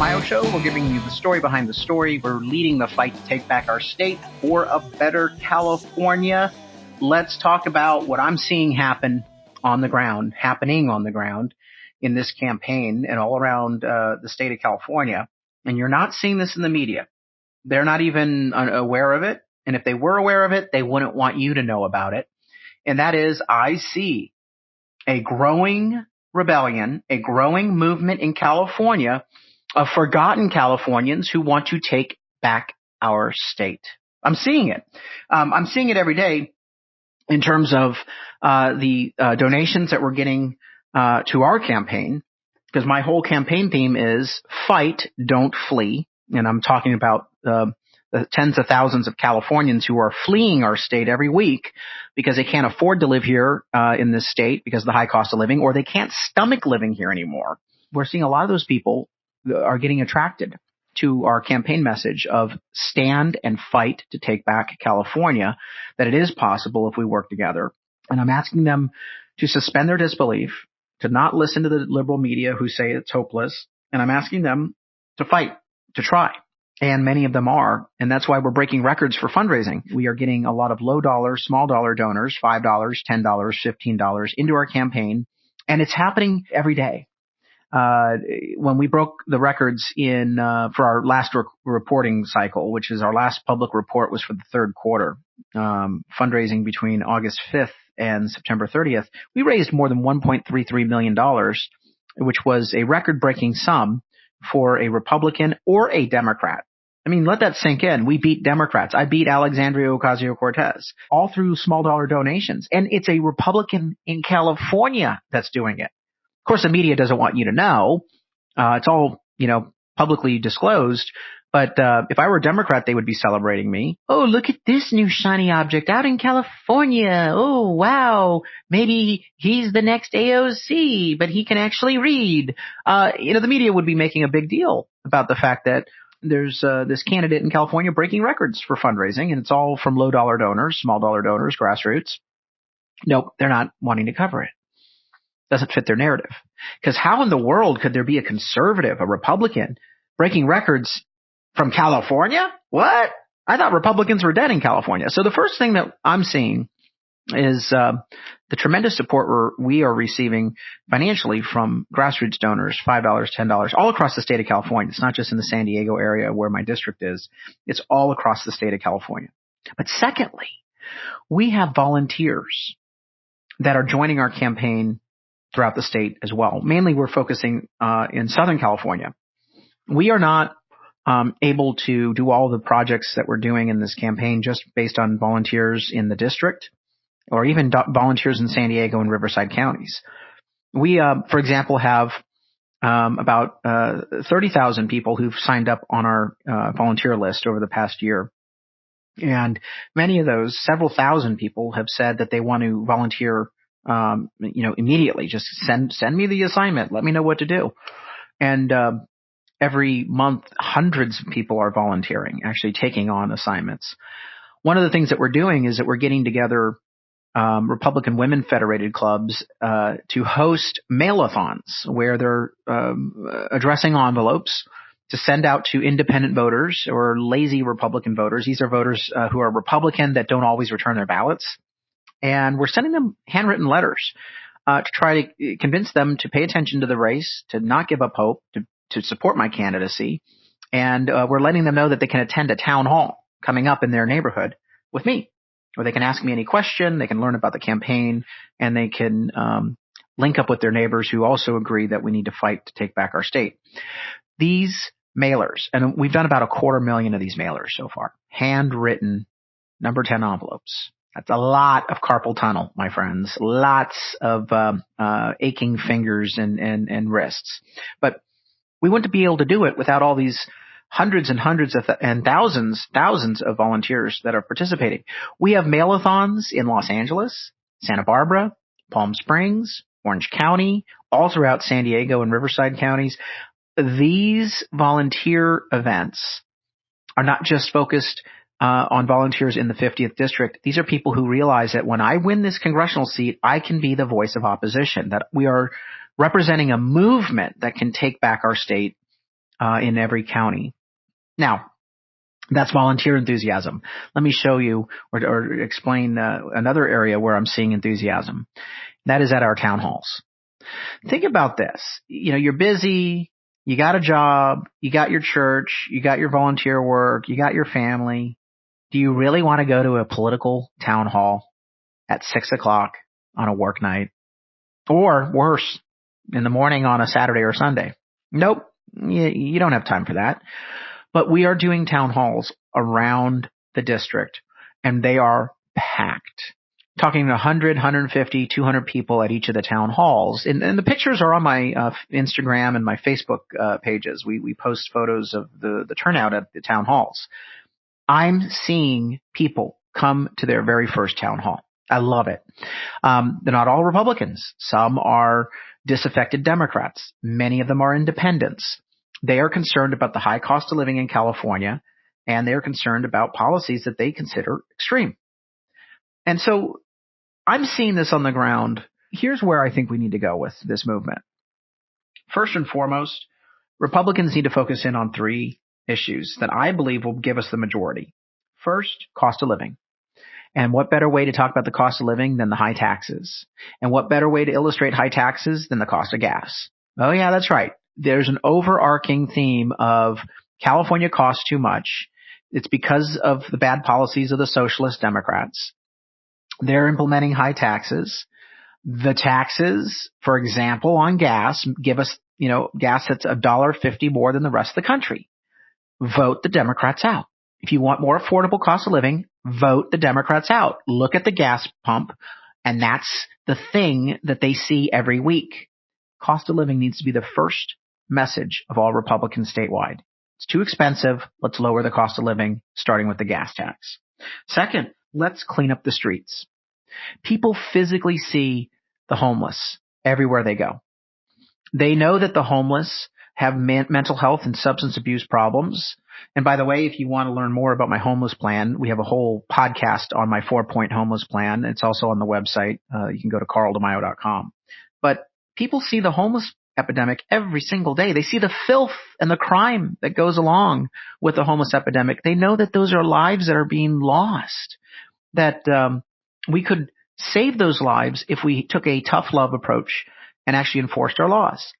DeMaio Show. We're giving you the story behind the story. We're leading the fight to take back our state for a better California. Let's talk about what I'm seeing happening on the ground in this campaign and all around the state of California. And you're not seeing this in the media. They're not even aware of it. And if they were aware of it, they wouldn't want you to know about it. And that is, I see a growing rebellion, a growing movement in California of forgotten Californians who want to take back our state. I'm seeing it. I'm seeing it every day in terms of the donations that we're getting to our campaign, because my whole campaign theme is fight, don't flee. And I'm talking about the tens of thousands of Californians who are fleeing our state every week because they can't afford to live here in this state because of the high cost of living, or they can't stomach living here anymore. We're seeing a lot of those people are getting attracted to our campaign message of stand and fight to take back California, that it is possible if we work together. And I'm asking them to suspend their disbelief, to not listen to the liberal media who say it's hopeless. And I'm asking them to fight, to try. And many of them are. And that's why we're breaking records for fundraising. We are getting a lot of low dollar, small dollar donors, $5, $10, $15 into our campaign. And it's happening every day. When we broke the records for our last reporting cycle, which is our last public report was for the third quarter, fundraising between August 5th and September 30th, we raised more than $1.33 million, which was a record-breaking sum for a Republican or a Democrat. I mean, let that sink in. We beat Democrats. I beat Alexandria Ocasio-Cortez, all through small dollar donations. And it's a Republican in California that's doing it. Of course, the media doesn't want you to know. It's all, publicly disclosed. But if I were a Democrat, they would be celebrating me. Oh, look at this new shiny object out in California. Oh, wow. Maybe he's the next AOC, but he can actually read. The media would be making a big deal about the fact that there's this candidate in California breaking records for fundraising, and it's all from low dollar donors, small dollar donors, grassroots. Nope, they're not wanting to cover it. Doesn't fit their narrative. Because how in the world could there be a conservative, a Republican, breaking records from California? What? I thought Republicans were dead in California. So the first thing that I'm seeing is the tremendous support we are receiving financially from grassroots donors, $5, $10, all across the state of California. It's not just in the San Diego area where my district is. It's all across the state of California. But secondly, we have volunteers that are joining our campaign throughout the state as well. Mainly we're focusing in Southern California. We are not able to do all the projects that we're doing in this campaign just based on volunteers in the district or even volunteers in San Diego and Riverside counties. We, for example, have about 30,000 people who've signed up on our volunteer list over the past year. And many of those, several thousand people, have said that they want to volunteer immediately. Just send me the assignment. Let me know what to do. And every month, hundreds of people are volunteering, actually taking on assignments. One of the things that we're doing is that we're getting together Republican Women Federated clubs to host mail-a-thons where they're addressing envelopes to send out to independent voters or lazy Republican voters. These are voters who are Republican that don't always return their ballots. And we're sending them handwritten letters to try to convince them to pay attention to the race, to not give up hope, to support my candidacy. And we're letting them know that they can attend a town hall coming up in their neighborhood with me, where they can ask me any question, they can learn about the campaign, and they can link up with their neighbors who also agree that we need to fight to take back our state. These mailers, and we've done about 250,000 of these mailers so far, handwritten number 10 envelopes. That's a lot of carpal tunnel, my friends. Lots of aching fingers and wrists. But we want to be able to do it without all these hundreds and hundreds and thousands of volunteers that are participating. We have mail-a-thons in Los Angeles, Santa Barbara, Palm Springs, Orange County, all throughout San Diego and Riverside counties. These volunteer events are not just focused on volunteers in the 50th district. These are people who realize that when I win this congressional seat, I can be the voice of opposition, that we are representing a movement that can take back our state in every county. Now, that's volunteer enthusiasm. Let me show you or explain another area where I'm seeing enthusiasm. That is at our town halls. Think about this. You're busy. You got a job. You got your church. You got your volunteer work. You got your family. Do you really want to go to a political town hall at 6:00 on a work night? Or worse, in the morning on a Saturday or Sunday? Nope. You don't have time for that. But we are doing town halls around the district, and they are packed. Talking 100, 150, 200 people at each of the town halls. And the pictures are on my Instagram and my Facebook pages. We post photos of the turnout at the town halls. I'm seeing people come to their very first town hall. I love it. They're not all Republicans. Some are disaffected Democrats. Many of them are independents. They are concerned about the high cost of living in California, and they're concerned about policies that they consider extreme. And so I'm seeing this on the ground. Here's where I think we need to go with this movement. First and foremost, Republicans need to focus in on 3 issues that I believe will give us the majority. First, cost of living. And what better way to talk about the cost of living than the high taxes? And what better way to illustrate high taxes than the cost of gas? Oh yeah, that's right. There's an overarching theme of California costs too much. It's because of the bad policies of the socialist Democrats. They're implementing high taxes. The taxes, for example, on gas give us, gas that's $1.50 more than the rest of the country. Vote the Democrats out. If you want more affordable cost of living, vote the Democrats out. Look at the gas pump, and that's the thing that they see every week. Cost of living needs to be the first message of all Republicans statewide. It's too expensive. Let's lower the cost of living, starting with the gas tax. Second, let's clean up the streets. People physically see the homeless everywhere they go. They know that the homeless have mental health and substance abuse problems. And by the way, if you want to learn more about my homeless plan, we have a whole podcast on my 4-point homeless plan. It's also on the website. You can go to carldemaio.com. But people see the homeless epidemic every single day. They see the filth and the crime that goes along with the homeless epidemic. They know that those are lives that are being lost, that we could save those lives if we took a tough love approach and actually enforced our laws.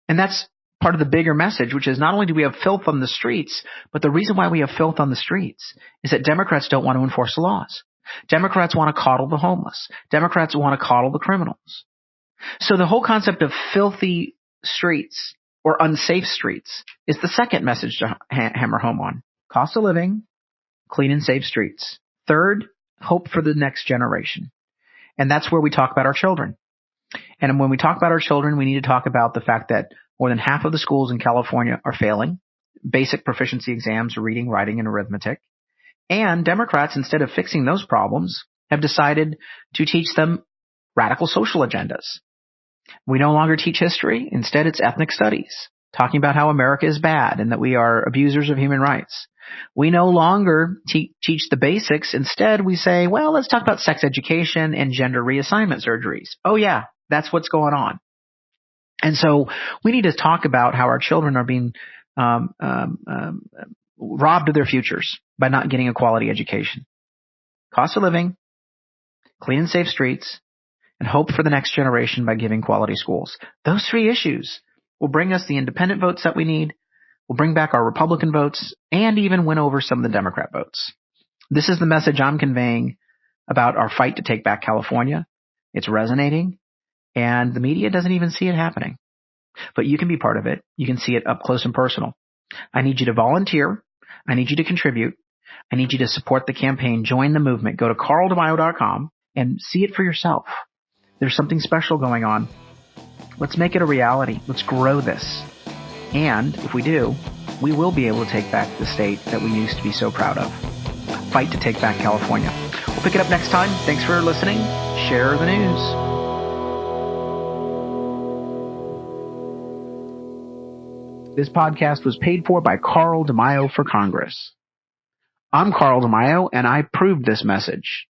And that's part of the bigger message, which is not only do we have filth on the streets, but the reason why we have filth on the streets is that Democrats don't want to enforce the laws. Democrats want to coddle the homeless. Democrats want to coddle the criminals. So the whole concept of filthy streets or unsafe streets is the second message to hammer home on. Cost of living, clean and safe streets. Third, hope for the next generation. And that's where we talk about our children. And when we talk about our children, we need to talk about the fact that more than half of the schools in California are failing basic proficiency exams, reading, writing, and arithmetic. And Democrats, instead of fixing those problems, have decided to teach them radical social agendas. We no longer teach history. Instead, it's ethnic studies, talking about how America is bad and that we are abusers of human rights. We no longer teach the basics. Instead, we say, well, let's talk about sex education and gender reassignment surgeries. Oh, yeah, that's what's going on. And so we need to talk about how our children are being robbed of their futures by not getting a quality education. Cost of living, clean and safe streets, and hope for the next generation by giving quality schools. Those 3 issues will bring us the independent votes that we need, will bring back our Republican votes, and even win over some of the Democrat votes. This is the message I'm conveying about our fight to take back California. It's resonating, and the media doesn't even see it happening. But you can be part of it. You can see it up close and personal. I need you to volunteer. I need you to contribute. I need you to support the campaign. Join the movement. Go to carldemaio.com and see it for yourself. There's something special going on. Let's make it a reality. Let's grow this. And if we do, we will be able to take back the state that we used to be so proud of. Fight to take back California. We'll pick it up next time. Thanks for listening. Share the news. This podcast was paid for by Carl DeMaio for Congress. I'm Carl DeMaio, and I proved this message.